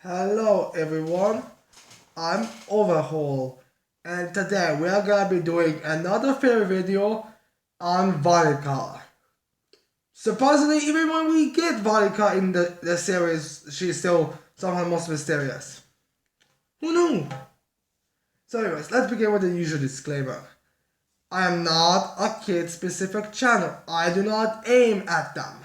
Hello everyone, I'm Overhaul, and today we are gonna be doing another favorite video on Vanica. Surprisingly, even when we get Vanica in the series, she's still somehow most mysterious. Who knew? So anyways, let's begin with the usual disclaimer. I am not a kid-specific channel. I do not aim at them.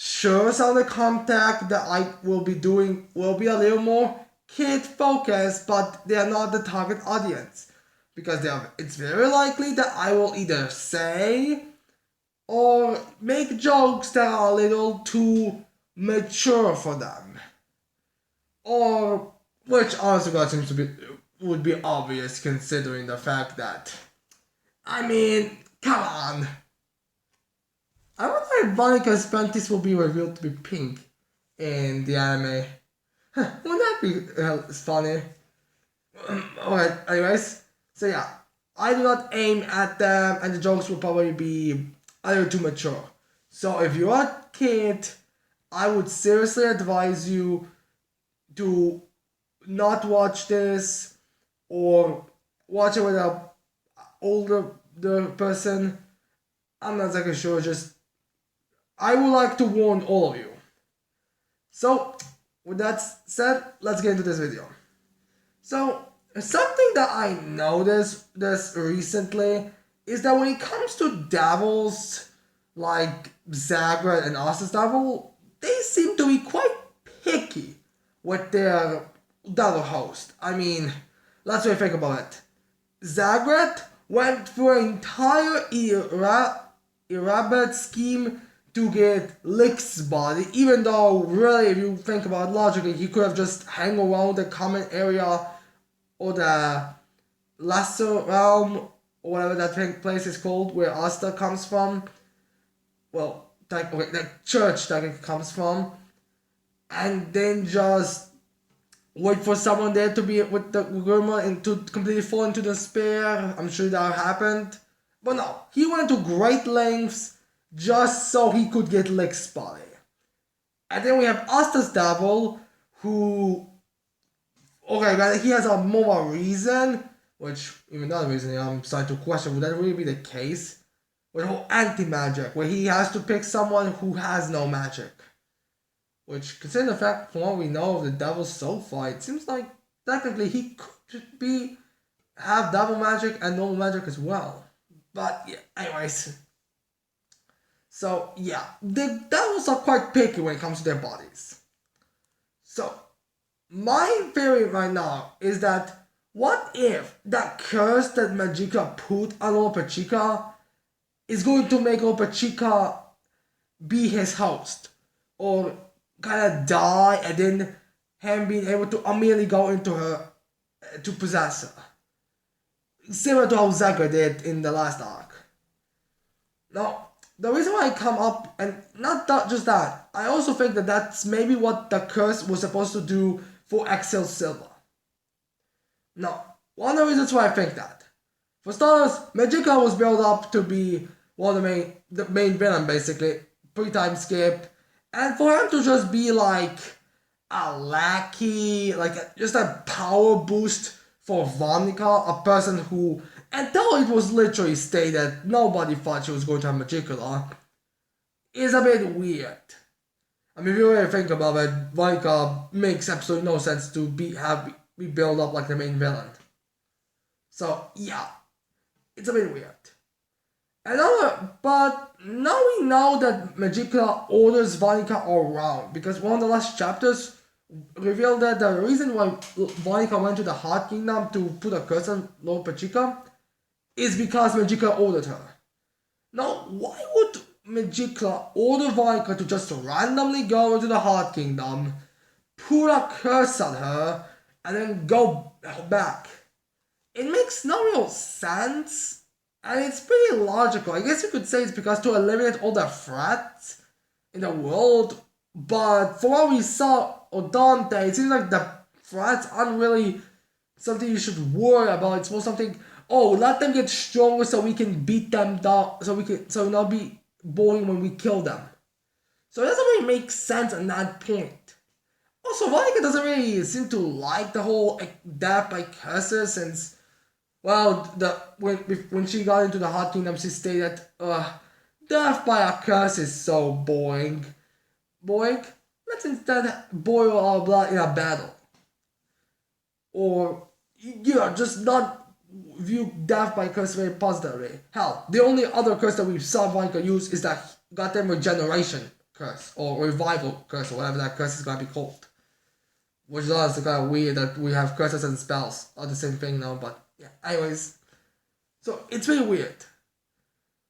Sure, some of the content that I will be doing will be a little more kid focused, but they are not the target audience because it's very likely that I will either say or make jokes that are a little too mature for them, or which honestly God seems to be would be obvious considering the fact that come on. I wonder if Vanica's panties will be revealed to be pink in the anime. Wouldn't that be funny? Alright, anyways. So yeah, I do not aim at them and the jokes will probably be a little too mature. So if you're a kid, I would seriously advise you to not watch this or watch it with a older person. I'm not exactly sure, just I would like to warn all of you. So, with that said, let's get into this video. So, something that I noticed this recently is that when it comes to devils like Zagreus and Ostis Devil, they seem to be quite picky with their devil host. Let's really think about it. Zagreus went through an entire elaborate scheme to get Lick's body, even though really if you think about it logically, he could have just hang around the common area or the lesser realm or whatever that place is called where Asta comes from. Well, the church that it comes from, and then just wait for someone there to be with the Gurma and to completely fall into despair. I'm sure that happened. But no, he went to great lengths just so he could get Lick's body. And then we have Asta's Devil, who, okay, he has a more reason, which even that reason I'm starting to question, would that really be the case? With the whole anti-magic, where he has to pick someone who has no magic. Which, considering the fact, from what we know of the devil so far, it seems like technically he could have devil magic and normal magic as well. But yeah, anyways. So yeah, the devils are quite picky when it comes to their bodies. So my theory right now is that what if that curse that Magicula put on Lolopechika is going to make Lolopechika be his host, or kind of die and then him being able to immediately go into her to possess her, similar to how Zagreus did in the last arc. Now, the reason why I come up, and not just that, I also think that that's maybe what the curse was supposed to do for Axel Silva. Now, one of the reasons why I think that, for starters, Magicula was built up to be one of the main villain basically, pre-time skip, and for him to just be like a lackey, just a power boost for Vanica, a person who, until it was literally stated nobody thought she was going to have Magicula, is a bit weird. If you really think about it, Vanica makes absolutely no sense to be built up like the main villain. So yeah, it's a bit weird. But now we know that Magicula orders Vanica around, because one of the last chapters revealed that the reason why Vanica went to the Heart Kingdom to put a curse on Lolopechika is because Magicula ordered her. Now, why would Magicula order Vanica to just randomly go into the Heart Kingdom, put a curse on her, and then go back? It makes no real sense. And it's pretty logical. I guess you could say it's because to eliminate all the threats in the world. But for what we saw on Dante, it seems like the threats aren't really something you should worry about. It's more something, let them get stronger so we can beat them down, so it'll not be boring when we kill them. So it doesn't really make sense at that point. Also, Vanica doesn't really seem to like the whole death by curses since, well, when she got into the Hot Kingdom, she stated, death by a curse is so boring. Boring? Let's instead boil our blood in a battle. Or, yeah, just not view death by curse very positively. Hell, the only other curse that we saw Vanica use is that goddamn regeneration curse, or revival curse, or whatever that curse is gonna be called. Which is honestly kind of weird that we have curses and spells are the same thing now, but yeah. Anyways, so it's really weird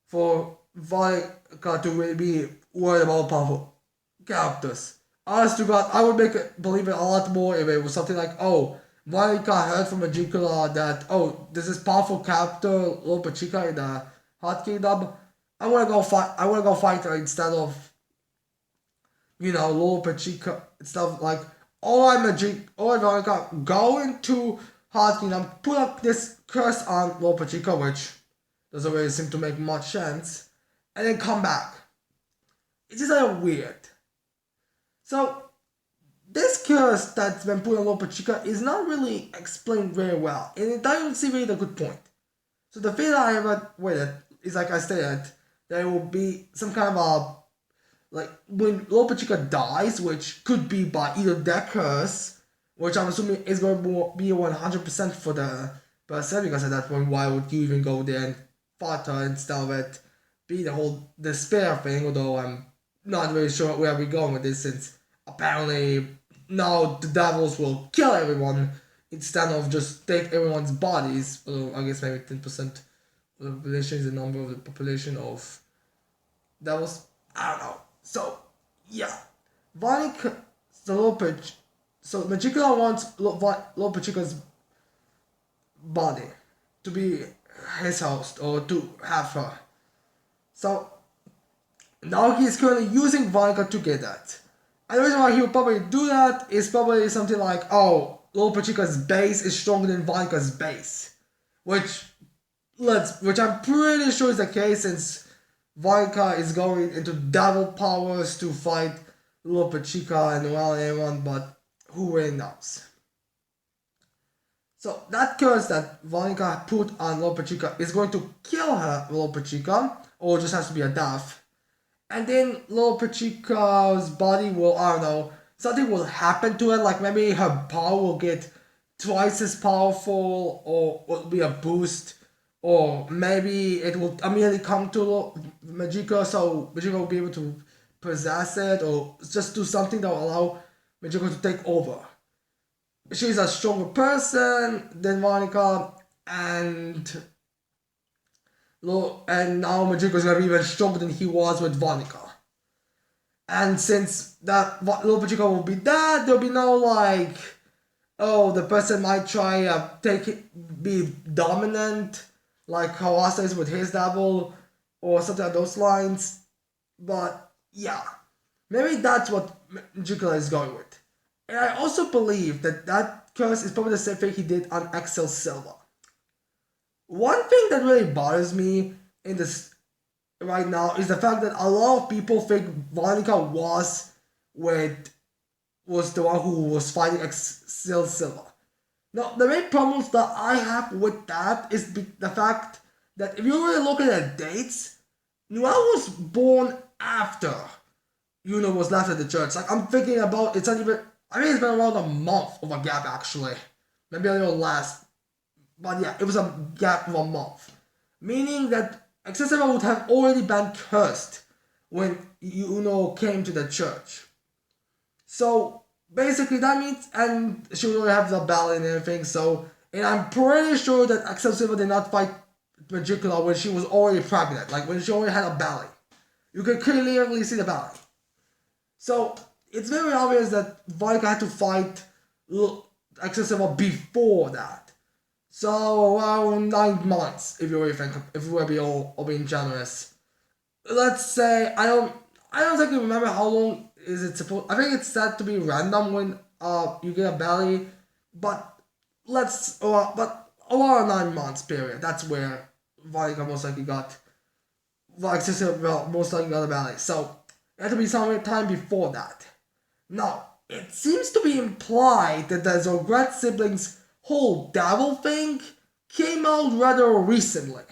for Vanica to really be worried about powerful characters. Honest to God, I would believe it a lot more if it was something like, oh, Vanica heard from Magicula that, oh, there's this powerful character, Lolopechika in the Hot Kingdom. I wanna go fight her instead of, Lolopechika, instead of like, alright Vanica, go into Hot Kingdom, put up this curse on Lolopechika, which doesn't really seem to make much sense, and then come back. It's just like weird. So, this curse that's been put on Lolopechika is not really explained very well, and it doesn't seem really the good point. So the thing that I have with it is, like I stated, there will be some kind of a, like, when Lolopechika dies, which could be by either that curse, which I'm assuming is going to be 100% for the person, because at that point, why would you even go there and fight her instead of it be the whole despair thing, although I'm not really sure where we're going with this, since apparently now the devils will kill everyone instead of just take everyone's bodies. Although I guess maybe 10% of the population is the number of the population of devils. I don't know. So yeah, Vanica, so Magicula wants Lolopechika's body to be his host or to have her. So now he's currently using Vanica to get that. And the reason why he would probably do that is probably something like, oh, Lolopechika's base is stronger than Vanica's base. Which I'm pretty sure is the case, since Vanica is going into devil powers to fight Lolopechika and well everyone, but who really knows. So that curse that Vanica put on Lolopechika is going to kill her, Lolopechika, or just has to be a death. And then Lolopechika's body will, I don't know, something will happen to it, like maybe her power will get twice as powerful, or will be a boost, or maybe it will immediately come to Magicula, so Magicula will be able to possess it, or just do something that will allow Magicula to take over. She's a stronger person than Vanica, and now Magicula is gonna be even stronger than he was with Vanica. And since that Lolopechika will be dead, there'll be no like, oh, the person might try be dominant, like how Asa is with his devil, or something like those lines. But yeah, maybe that's what Magicula is going with. And I also believe that curse is probably the same thing he did on Excel Silva. One thing that really bothers me in this right now is the fact that a lot of people think Vanica was the one who was fighting Excel Silva. Now, the main problems that I have with that is the fact that if you really look at the dates, Noel was born after Yuno was left at the church. Like, I'm thinking about, it's not even, I think it's been around a month of a gap actually. Maybe a little less. But yeah, it was a gap of a month. Meaning that Excessiva would have already been cursed when Yuno came to the church. So basically that means, and she would already have the belly and everything, so, and I'm pretty sure that Excessiva did not fight Magicula when she was already pregnant, like when she already had a belly. You can clearly see the belly. So it's very obvious that Vanica had to fight Excessiva before that. So around 9 months, if you really think, if we were being generous. Let's say I don't exactly remember how long is it supposed. I think it's said to be random when you get a belly, but but around 9 months period. That's where Vanica most likely got. Most likely got a belly. So it had to be some time before that. Now, it seems to be implied that the Zograt siblings' whole devil thing came out rather recently.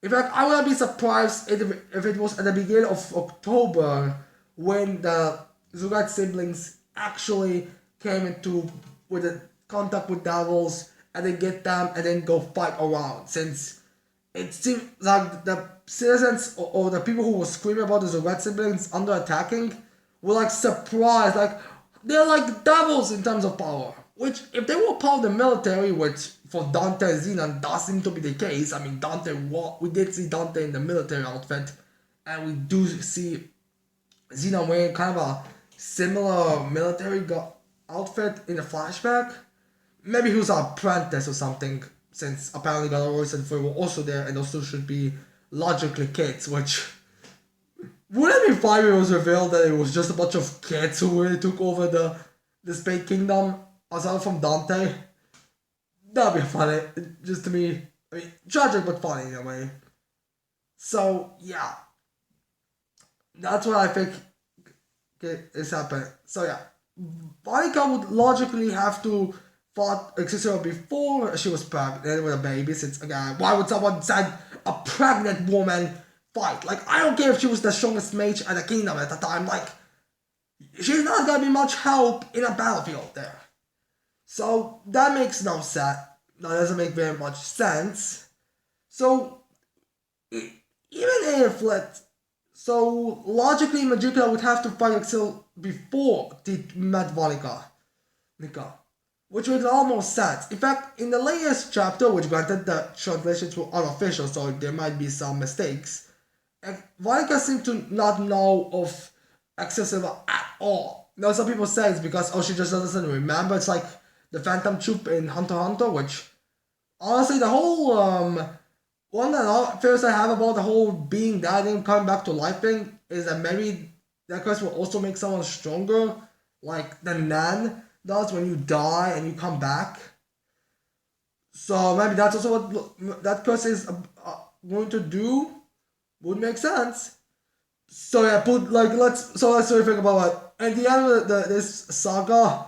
In fact, I wouldn't be surprised if it was at the beginning of October when the Zograt siblings actually came into with a contact with devils and then get them and then go fight around. Since it seems like the citizens or the people who were screaming about the Zograt siblings under attacking were like surprised, like they're like devils in terms of power. Which, if they were part of the military, which for Dante and Xenon does seem to be the case. I mean, we did see Dante in the military outfit, and we do see Xenon wearing kind of a similar outfit in the flashback. Maybe he was an apprentice or something, since apparently Galarois and Foy were also there and also should be logically kids, which wouldn't it be fine if it was revealed that it was just a bunch of kids who really took over the Spade Kingdom aside from Dante? That'd be funny, just to me. I mean, tragic but funny in a way. So, yeah. That's what I think is happening. So, yeah. Vanica would logically have to fought Excelsior before she was pregnant with a baby, since, again, why would someone send a pregnant woman fight? Like, I don't care if she was the strongest mage at the kingdom at the time, like, she's not gonna be much help in a battlefield there. So, that makes no sense. That doesn't make very much sense. So, even if, so, logically, Magicula would have to fight Excel before they met Vanica. Which makes almost sense. In fact, in the latest chapter, which granted the translations were unofficial, so there might be some mistakes, Vanica seemed to not know of Excel Silver at all. Now, some people say it's because, she just doesn't remember. It's like the Phantom Troop in Hunter x Hunter, which, honestly, the whole, one that fears I have about the whole being dead and coming back to life thing is that maybe that curse will also make someone stronger, like the Nan does when you die and you come back. So maybe that's also what that curse is going to do. Would make sense. So yeah, let's really think about it. At the end of this saga,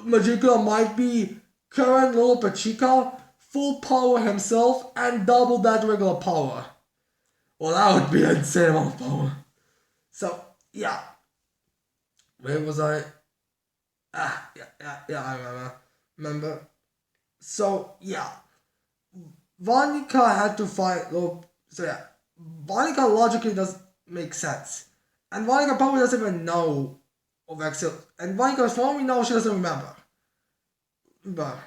Magicula might be current Lolopechika, full power himself, and double that regular power. Well, that would be an insane amount of power. So yeah, where was I? Yeah, I remember. So, yeah. Vanica had to fight So, yeah. Vanica logically does make sense. And Vanica probably doesn't even know of Excel. And Vanica, as far as we know, she doesn't remember. But,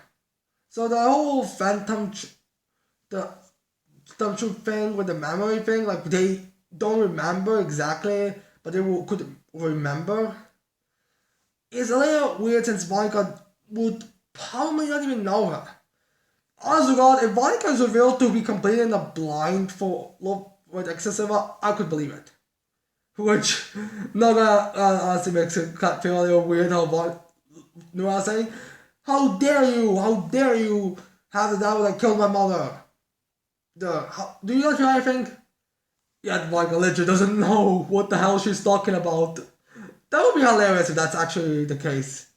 so the whole the Phantom Troop thing with the memory thing, like, they don't remember exactly, but they could remember, is a little weird since Vanica would probably not even know her. Honestly, God, if Vanica is revealed to be completely in the blind for love with excessive, I could believe it. Which, not gonna honestly makes it feel a little weird how you know what I'm saying? How dare you have the devil that killed my mother? Do you not feel anything? Yet Vanica literally doesn't know what the hell she's talking about. That would be hilarious if that's actually the case.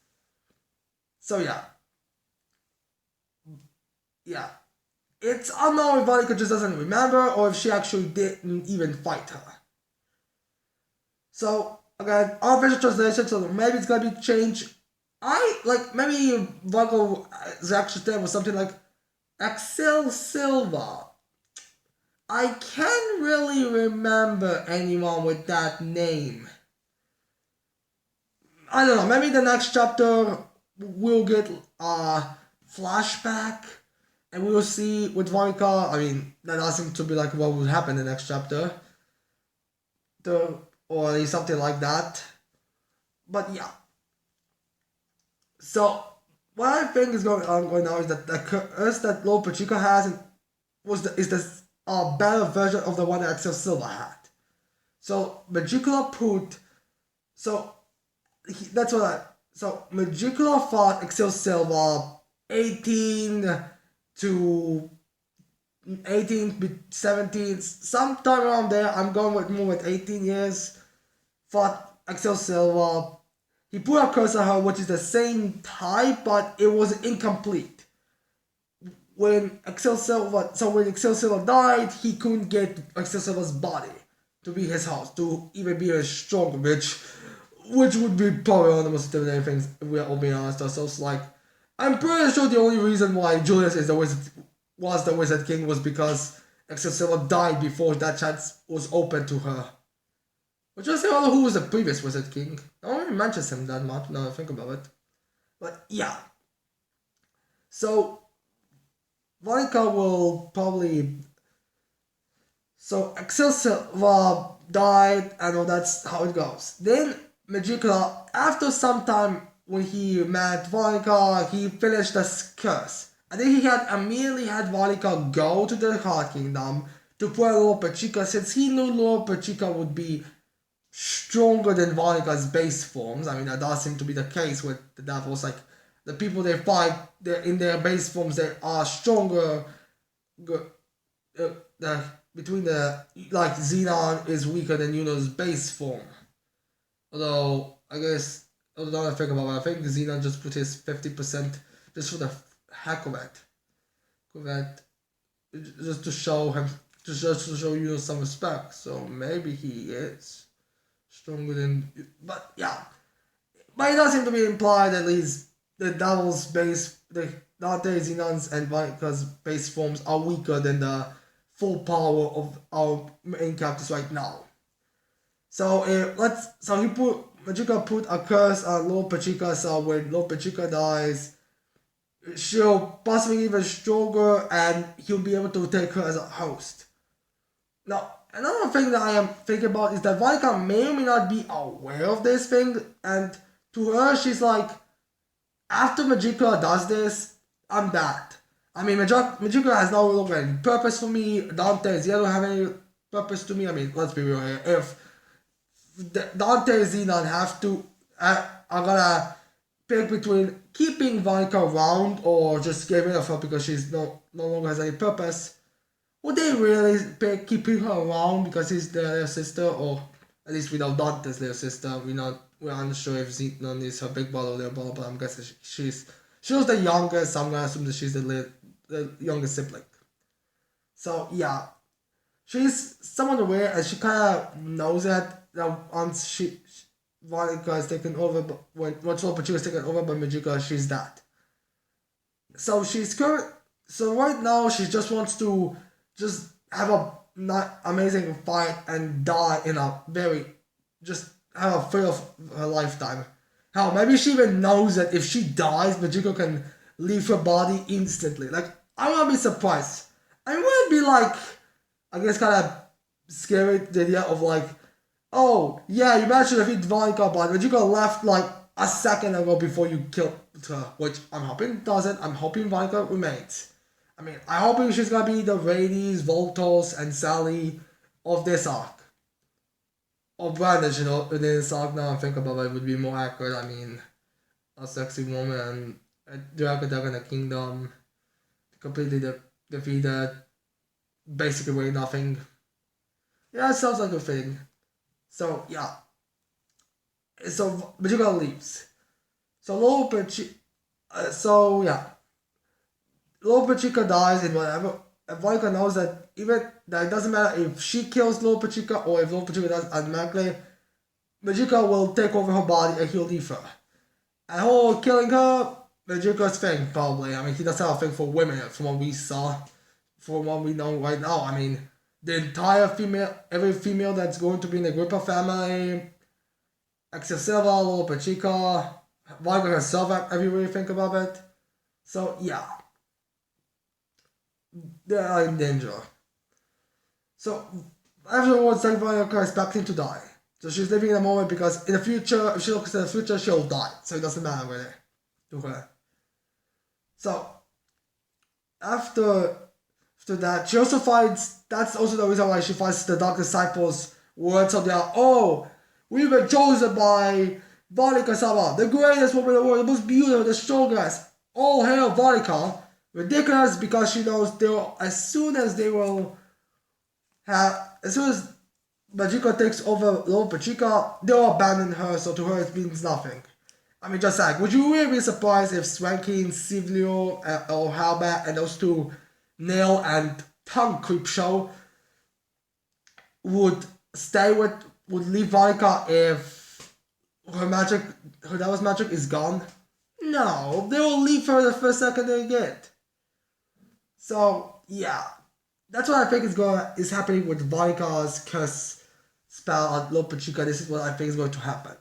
So yeah. Yeah. It's unknown if Vanica just doesn't remember or if she actually didn't even fight her. So, again, unofficial translation, so maybe it's gonna be changed. Maybe Vago's actual name was something like Axel Silva. I can't really remember anyone with that name. I don't know, maybe the next chapter we'll get a flashback and we will see with Vanica. I mean, that does seem to be like what would happen in the next chapter. Or at least something like that. But yeah. So, what I think is going on right now is that the curse that Lolopechika has is the better version of the one that Axel Silva had. So, Magicula put. So, that's what I. So, Magicula fought Axel Silva 18 to 18, 17, sometime around there. I'm going with more with 18 years. Fought Axel Silva. he put a curse on her, which is the same type, but it was incomplete. When when Excelsior died, he couldn't get Excelsior's body to be his house, to even be a strong, which would be probably one of the most intimidating things if we're all being honest ourselves. Like, I'm pretty sure the only reason why Julius is was the Wizard King was because Excelsior died before that chance was open to her. Which was the who was the previous Wizard King. I don't even mention him that much now I think about it. But yeah. So Vanica will probably. So Excelsior died, and all that's how it goes. Then Magicula, after some time when he met Vanica, he finished the curse. And then he had immediately had Vanica go to the Heart Kingdom to pray Lolopechika, since he knew Lolopechika would be stronger than Vanica's base forms. I mean, that does seem to be the case with the devils. Like, the people they fight, in their base forms, they are stronger. Between like, Xenon is weaker than Yuno's base form. Although, I guess, although I think about it, I think Xenon just put his 50% just for the heck of it. Just to show him, just to show Yuno some respect. So maybe he is stronger than, but yeah. But it does seem to be implied at least the Devil's base, the Dante, Xenon's, and Vanica's base forms are weaker than the full power of our main characters right now. So Magicula put a curse on Lolopechika, so when Lolopechika dies, she'll possibly even stronger, and he'll be able to take her as a host. Now, another thing that I am thinking about is that Vanica may or may not be aware of this thing, and to her, she's like, after Magicula does this, I'm bad. I mean, Magicula has no longer any purpose for me. Dante and Xenon don't have any purpose to me. I mean, let's be real here. If Dante and Xenon have to, are gonna pick between keeping Vanica around or just getting rid of her because she's no longer has any purpose, would they really pick keeping her around because he's their sister, or at least we know Dante's their sister. We're unsure if Xenon is her big brother or their brother, but I'm guessing she was the youngest, so I'm gonna assume that she's the youngest sibling. So yeah, she's somewhat aware, and she kind of knows that once Vanica is taken over, but once Lolopechika is taken over by Magicula, she's that. So so right now she just wants to just have a not amazing fight and die in a just have a thrill of her lifetime. Hell, maybe she even knows that if she dies, Magicula can leave her body instantly. Like, I wouldn't be surprised. I wouldn't be like, I guess, kind of scary, the idea of like, oh, yeah, you managed to defeat Vanica, but Magicula left like a second ago before you killed her, which I'm hoping doesn't. I'm hoping Vanica remains. I mean, I'm hoping she's gonna be the Radies, Voltos, and Sally of this arc. Or Brandish, in this arc now I think about it would be more accurate. I mean, a sexy woman and a dragon in the kingdom, completely defeated, basically weigh nothing. Yeah, it sounds like a thing. So, yeah. So, Magicula leaves. So, Lolopechika dies, and whatever. And Vanica knows that it doesn't matter if she kills Lolopechika or if Lolopechika does automatically, Magicula will take over her body and he'll leave her. And killing her, Magicula's thing, probably. I mean, he doesn't have a thing for women from what we saw, from what we know right now. I mean, the entire every female that's going to be in the Gripper family, except Silva, Lolopechika, Vanica herself, if you really think about it. So, yeah. They are in danger. So, afterwards, Vanica is expecting to die. So she's living in the moment because in the future, if she looks at the future, she'll die. So it doesn't matter really to her. So, after that, she also finds, that's also the reason why she finds the Dark Disciples' words of their, oh, we were chosen by Vanica-sama, the greatest woman in the world, the most beautiful, the strongest. All hail Vanica. Ridiculous, because she knows as soon as Magicula takes over Lolopechika, they'll abandon her, so to her it means nothing. I mean, just like, would you really be surprised if Swanky, Sivlio, or Halbert and those two nail and tongue creep show would would leave Vanica if her devil's magic is gone? No, they will leave her the first second they get. So, yeah. That's what I think is happening with Vanica's curse spell on Lolopechika. This is what I think is going to happen.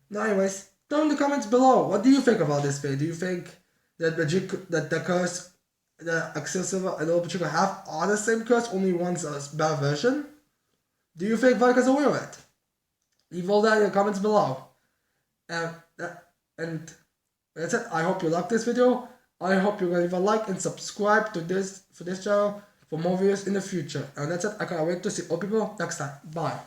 Now, anyways, down in the comments below, what do you think about this video? Do you think that the curse, the Axel Silver and Lolopechika have are the same curse, only one's a better version? Do you think Vanica's aware of it? Leave all that in the comments below. And that's it. I hope you liked this video. I hope you're gonna leave a like and subscribe to this channel for more videos in the future. And that's it. I can't wait to see all people next time. Bye.